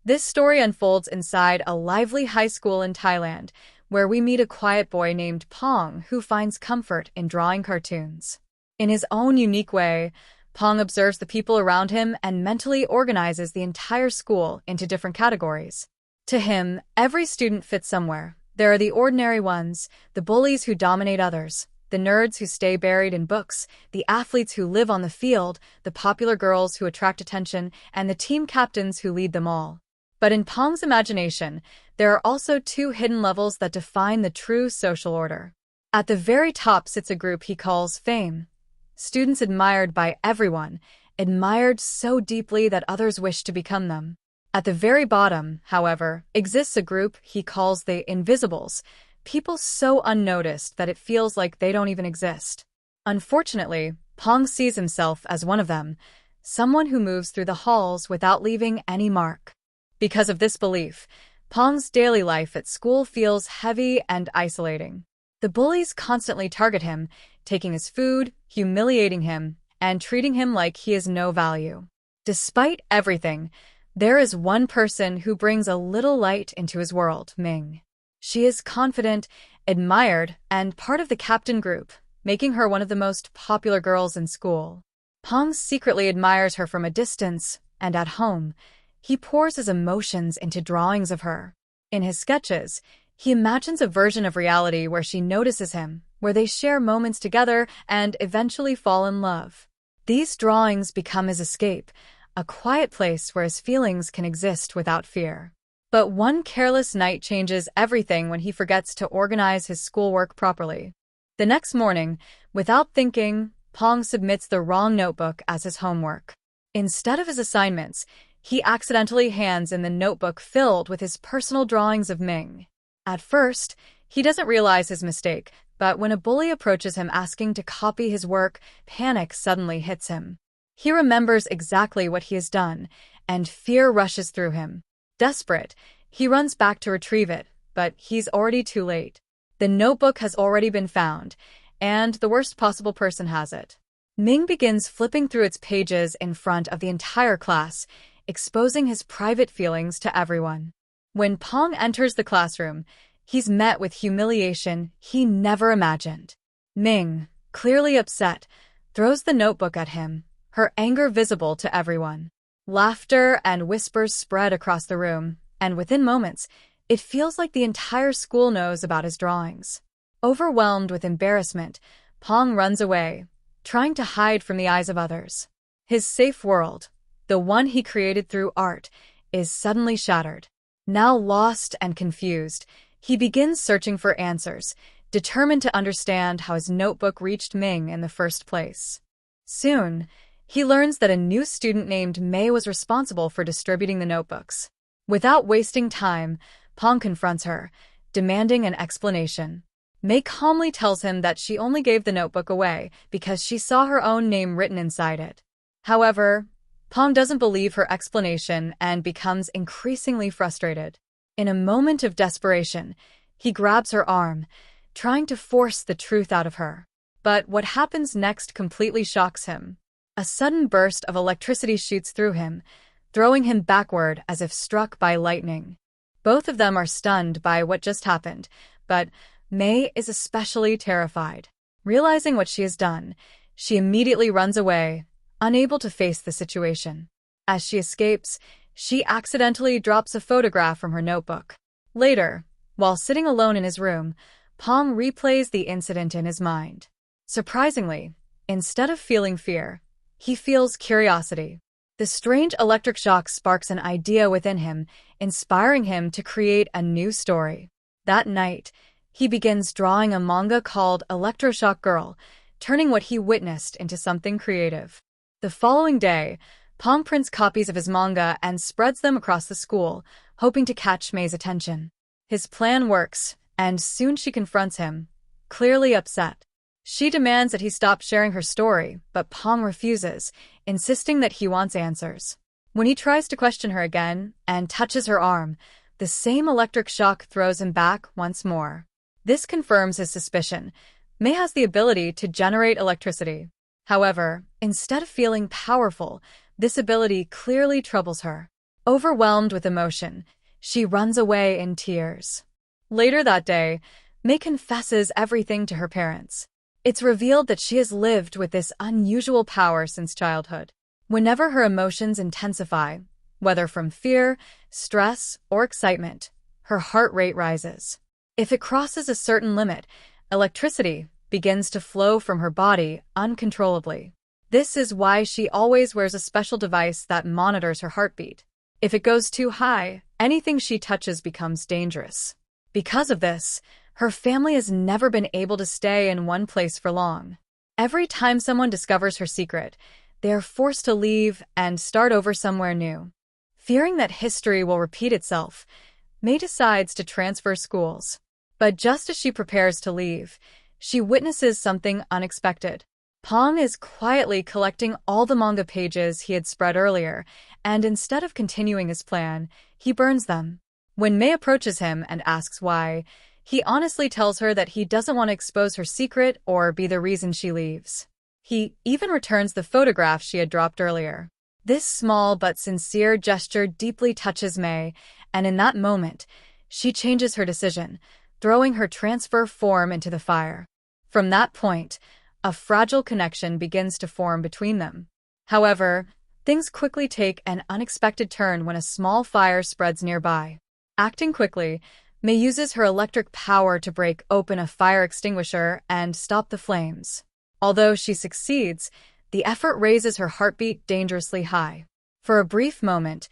This story unfolds inside a lively high school in Thailand, where we meet a quiet boy named Pong who finds comfort in drawing cartoons. In his own unique way, Pong observes the people around him and mentally organizes the entire school into different categories. To him, every student fits somewhere. There are the ordinary ones, the bullies who dominate others, the nerds who stay buried in books, the athletes who live on the field, the popular girls who attract attention, and the team captains who lead them all. But in Pong's imagination, there are also two hidden levels that define the true social order. At the very top sits a group he calls fame. Students admired by everyone, admired so deeply that others wish to become them. At the very bottom, however, exists a group he calls the invisibles, people so unnoticed that it feels like they don't even exist. Unfortunately, Pong sees himself as one of them, someone who moves through the halls without leaving any mark. Because of this belief, Pong's daily life at school feels heavy and isolating. The bullies constantly target him, taking his food, humiliating him, and treating him like he is no value. Despite everything, there is one person who brings a little light into his world, Ming. She is confident, admired, and part of the captain group, making her one of the most popular girls in school. Pong secretly admires her from a distance, and at home, he pours his emotions into drawings of her. In his sketches, he imagines a version of reality where she notices him, where they share moments together and eventually fall in love. These drawings become his escape, a quiet place where his feelings can exist without fear. But one careless night changes everything when he forgets to organize his schoolwork properly. The next morning, without thinking, Pong submits the wrong notebook as his homework. Instead of his assignments, he accidentally hands in the notebook filled with his personal drawings of Ming. At first, he doesn't realize his mistake, but when a bully approaches him asking to copy his work, panic suddenly hits him. He remembers exactly what he has done, and fear rushes through him. Desperate, he runs back to retrieve it, but he's already too late. The notebook has already been found, and the worst possible person has it. Ming begins flipping through its pages in front of the entire class, exposing his private feelings to everyone. When Pong enters the classroom, he's met with humiliation he never imagined. Ming, clearly upset, throws the notebook at him, her anger visible to everyone. Laughter and whispers spread across the room, and within moments, it feels like the entire school knows about his drawings. Overwhelmed with embarrassment, Pong runs away, trying to hide from the eyes of others. His safe world, the one he created through art, is suddenly shattered. Now lost and confused, he begins searching for answers, determined to understand how his notebook reached Ming in the first place. Soon, he learns that a new student named May was responsible for distributing the notebooks. Without wasting time, Pong confronts her, demanding an explanation. May calmly tells him that she only gave the notebook away because she saw her own name written inside it. However, Pong doesn't believe her explanation and becomes increasingly frustrated. In a moment of desperation, he grabs her arm, trying to force the truth out of her. But what happens next completely shocks him. A sudden burst of electricity shoots through him, throwing him backward as if struck by lightning. Both of them are stunned by what just happened, but May is especially terrified. Realizing what she has done, she immediately runs away, unable to face the situation. As she escapes, she accidentally drops a photograph from her notebook. Later, while sitting alone in his room, Pong replays the incident in his mind. Surprisingly, instead of feeling fear, he feels curiosity. The strange electric shock sparks an idea within him, inspiring him to create a new story. That night, he begins drawing a manga called Electroshock Girl, turning what he witnessed into something creative. The following day, Pong prints copies of his manga and spreads them across the school, hoping to catch May's attention. His plan works, and soon she confronts him, clearly upset. She demands that he stop sharing her story, but Pong refuses, insisting that he wants answers. When he tries to question her again and touches her arm, the same electric shock throws him back once more. This confirms his suspicion. May has the ability to generate electricity. However, instead of feeling powerful, this ability clearly troubles her. Overwhelmed with emotion, she runs away in tears. Later that day, May confesses everything to her parents. It's revealed that she has lived with this unusual power since childhood. Whenever her emotions intensify, whether from fear, stress, or excitement, her heart rate rises. If it crosses a certain limit, electricity begins to flow from her body uncontrollably. This is why she always wears a special device that monitors her heartbeat. If it goes too high, anything she touches becomes dangerous. Because of this, her family has never been able to stay in one place for long. Every time someone discovers her secret, they are forced to leave and start over somewhere new. Fearing that history will repeat itself, May decides to transfer schools. But just as she prepares to leave, she witnesses something unexpected. Pong is quietly collecting all the manga pages he had spread earlier, and instead of continuing his plan, he burns them. When May approaches him and asks why, he honestly tells her that he doesn't want to expose her secret or be the reason she leaves. He even returns the photograph she had dropped earlier. This small but sincere gesture deeply touches May, and in that moment, she changes her decision, throwing her transfer form into the fire. From that point, a fragile connection begins to form between them. However, things quickly take an unexpected turn when a small fire spreads nearby. Acting quickly, May uses her electric power to break open a fire extinguisher and stop the flames. Although she succeeds, the effort raises her heartbeat dangerously high. For a brief moment,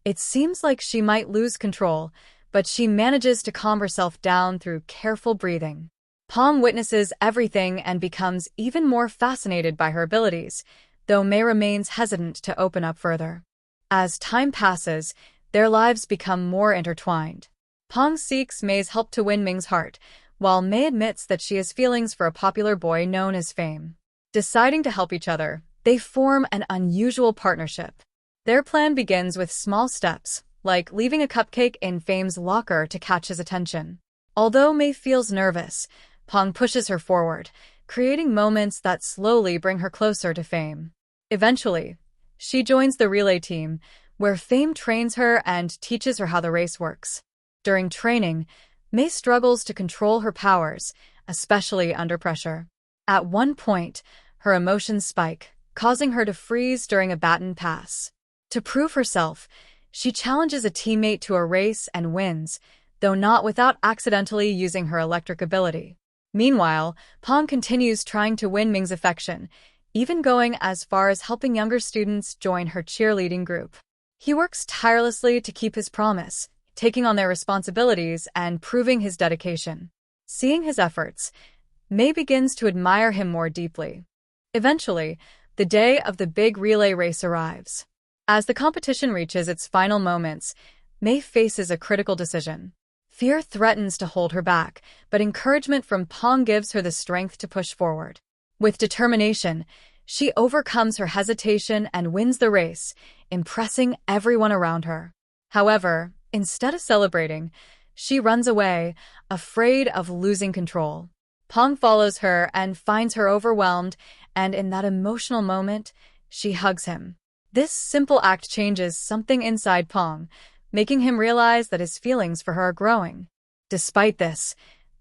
it seems like she might lose control, but she manages to calm herself down through careful breathing. Pong witnesses everything and becomes even more fascinated by her abilities, though May remains hesitant to open up further. As time passes, their lives become more intertwined. Pong seeks May's help to win Ming's heart, while May admits that she has feelings for a popular boy known as Fame. Deciding to help each other, they form an unusual partnership. Their plan begins with small steps, like leaving a cupcake in Fame's locker to catch his attention. Although May feels nervous, Pong pushes her forward, creating moments that slowly bring her closer to Fame. Eventually, she joins the relay team, where Fame trains her and teaches her how the race works. During training, May struggles to control her powers, especially under pressure. At one point, her emotions spike, causing her to freeze during a baton pass. To prove herself, she challenges a teammate to a race and wins, though not without accidentally using her electric ability. Meanwhile, Pong continues trying to win Ming's affection, even going as far as helping younger students join her cheerleading group. He works tirelessly to keep his promise, taking on their responsibilities and proving his dedication. Seeing his efforts, May begins to admire him more deeply. Eventually, the day of the big relay race arrives. As the competition reaches its final moments, May faces a critical decision. Fear threatens to hold her back, but encouragement from Pong gives her the strength to push forward. With determination, she overcomes her hesitation and wins the race, impressing everyone around her. However, instead of celebrating, she runs away, afraid of losing control. Pong follows her and finds her overwhelmed, and in that emotional moment, she hugs him. This simple act changes something inside Pong, making him realize that his feelings for her are growing. Despite this,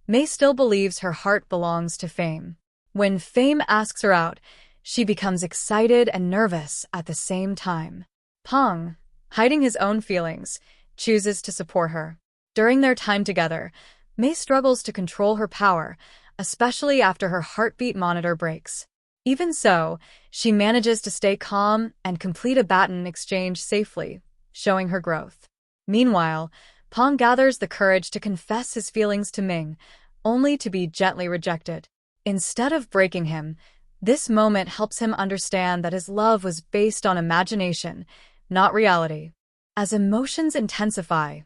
May still believes her heart belongs to Fame. When Fame asks her out, she becomes excited and nervous at the same time. Pong, hiding his own feelings, chooses to support her. During their time together, May struggles to control her power, especially after her heartbeat monitor breaks. Even so, she manages to stay calm and complete a baton exchange safely, showing her growth. Meanwhile, Pong gathers the courage to confess his feelings to Ming, only to be gently rejected. Instead of breaking him, this moment helps him understand that his love was based on imagination, not reality. As emotions intensify,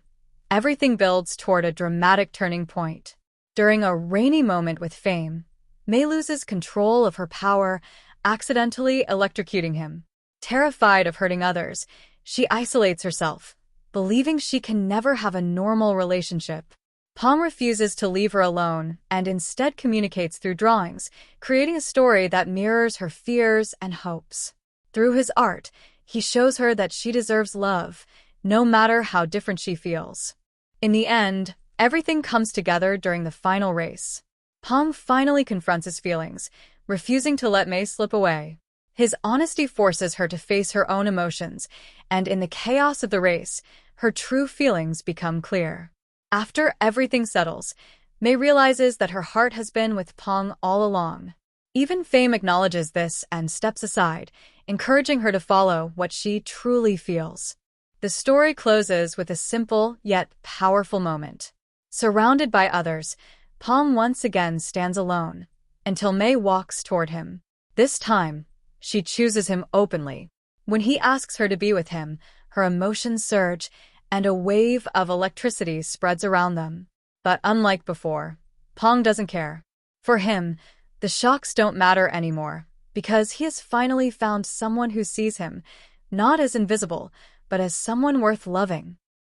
everything builds toward a dramatic turning point. During a rainy moment with Fame, May loses control of her power, accidentally electrocuting him. Terrified of hurting others, she isolates herself, believing she can never have a normal relationship. Pong refuses to leave her alone and instead communicates through drawings, creating a story that mirrors her fears and hopes. Through his art, he shows her that she deserves love, no matter how different she feels. In the end, everything comes together during the final race. Pong finally confronts his feelings, refusing to let May slip away. His honesty forces her to face her own emotions, and in the chaos of the race, her true feelings become clear. After everything settles, May realizes that her heart has been with Pong all along. Even Fame acknowledges this and steps aside, encouraging her to follow what she truly feels. The story closes with a simple yet powerful moment. Surrounded by others, Pong once again stands alone, until May walks toward him. This time, she chooses him openly. When he asks her to be with him, her emotions surge, and a wave of electricity spreads around them. But unlike before, Pong doesn't care. For him, the shocks don't matter anymore, because he has finally found someone who sees him, not as invisible, but as someone worth loving.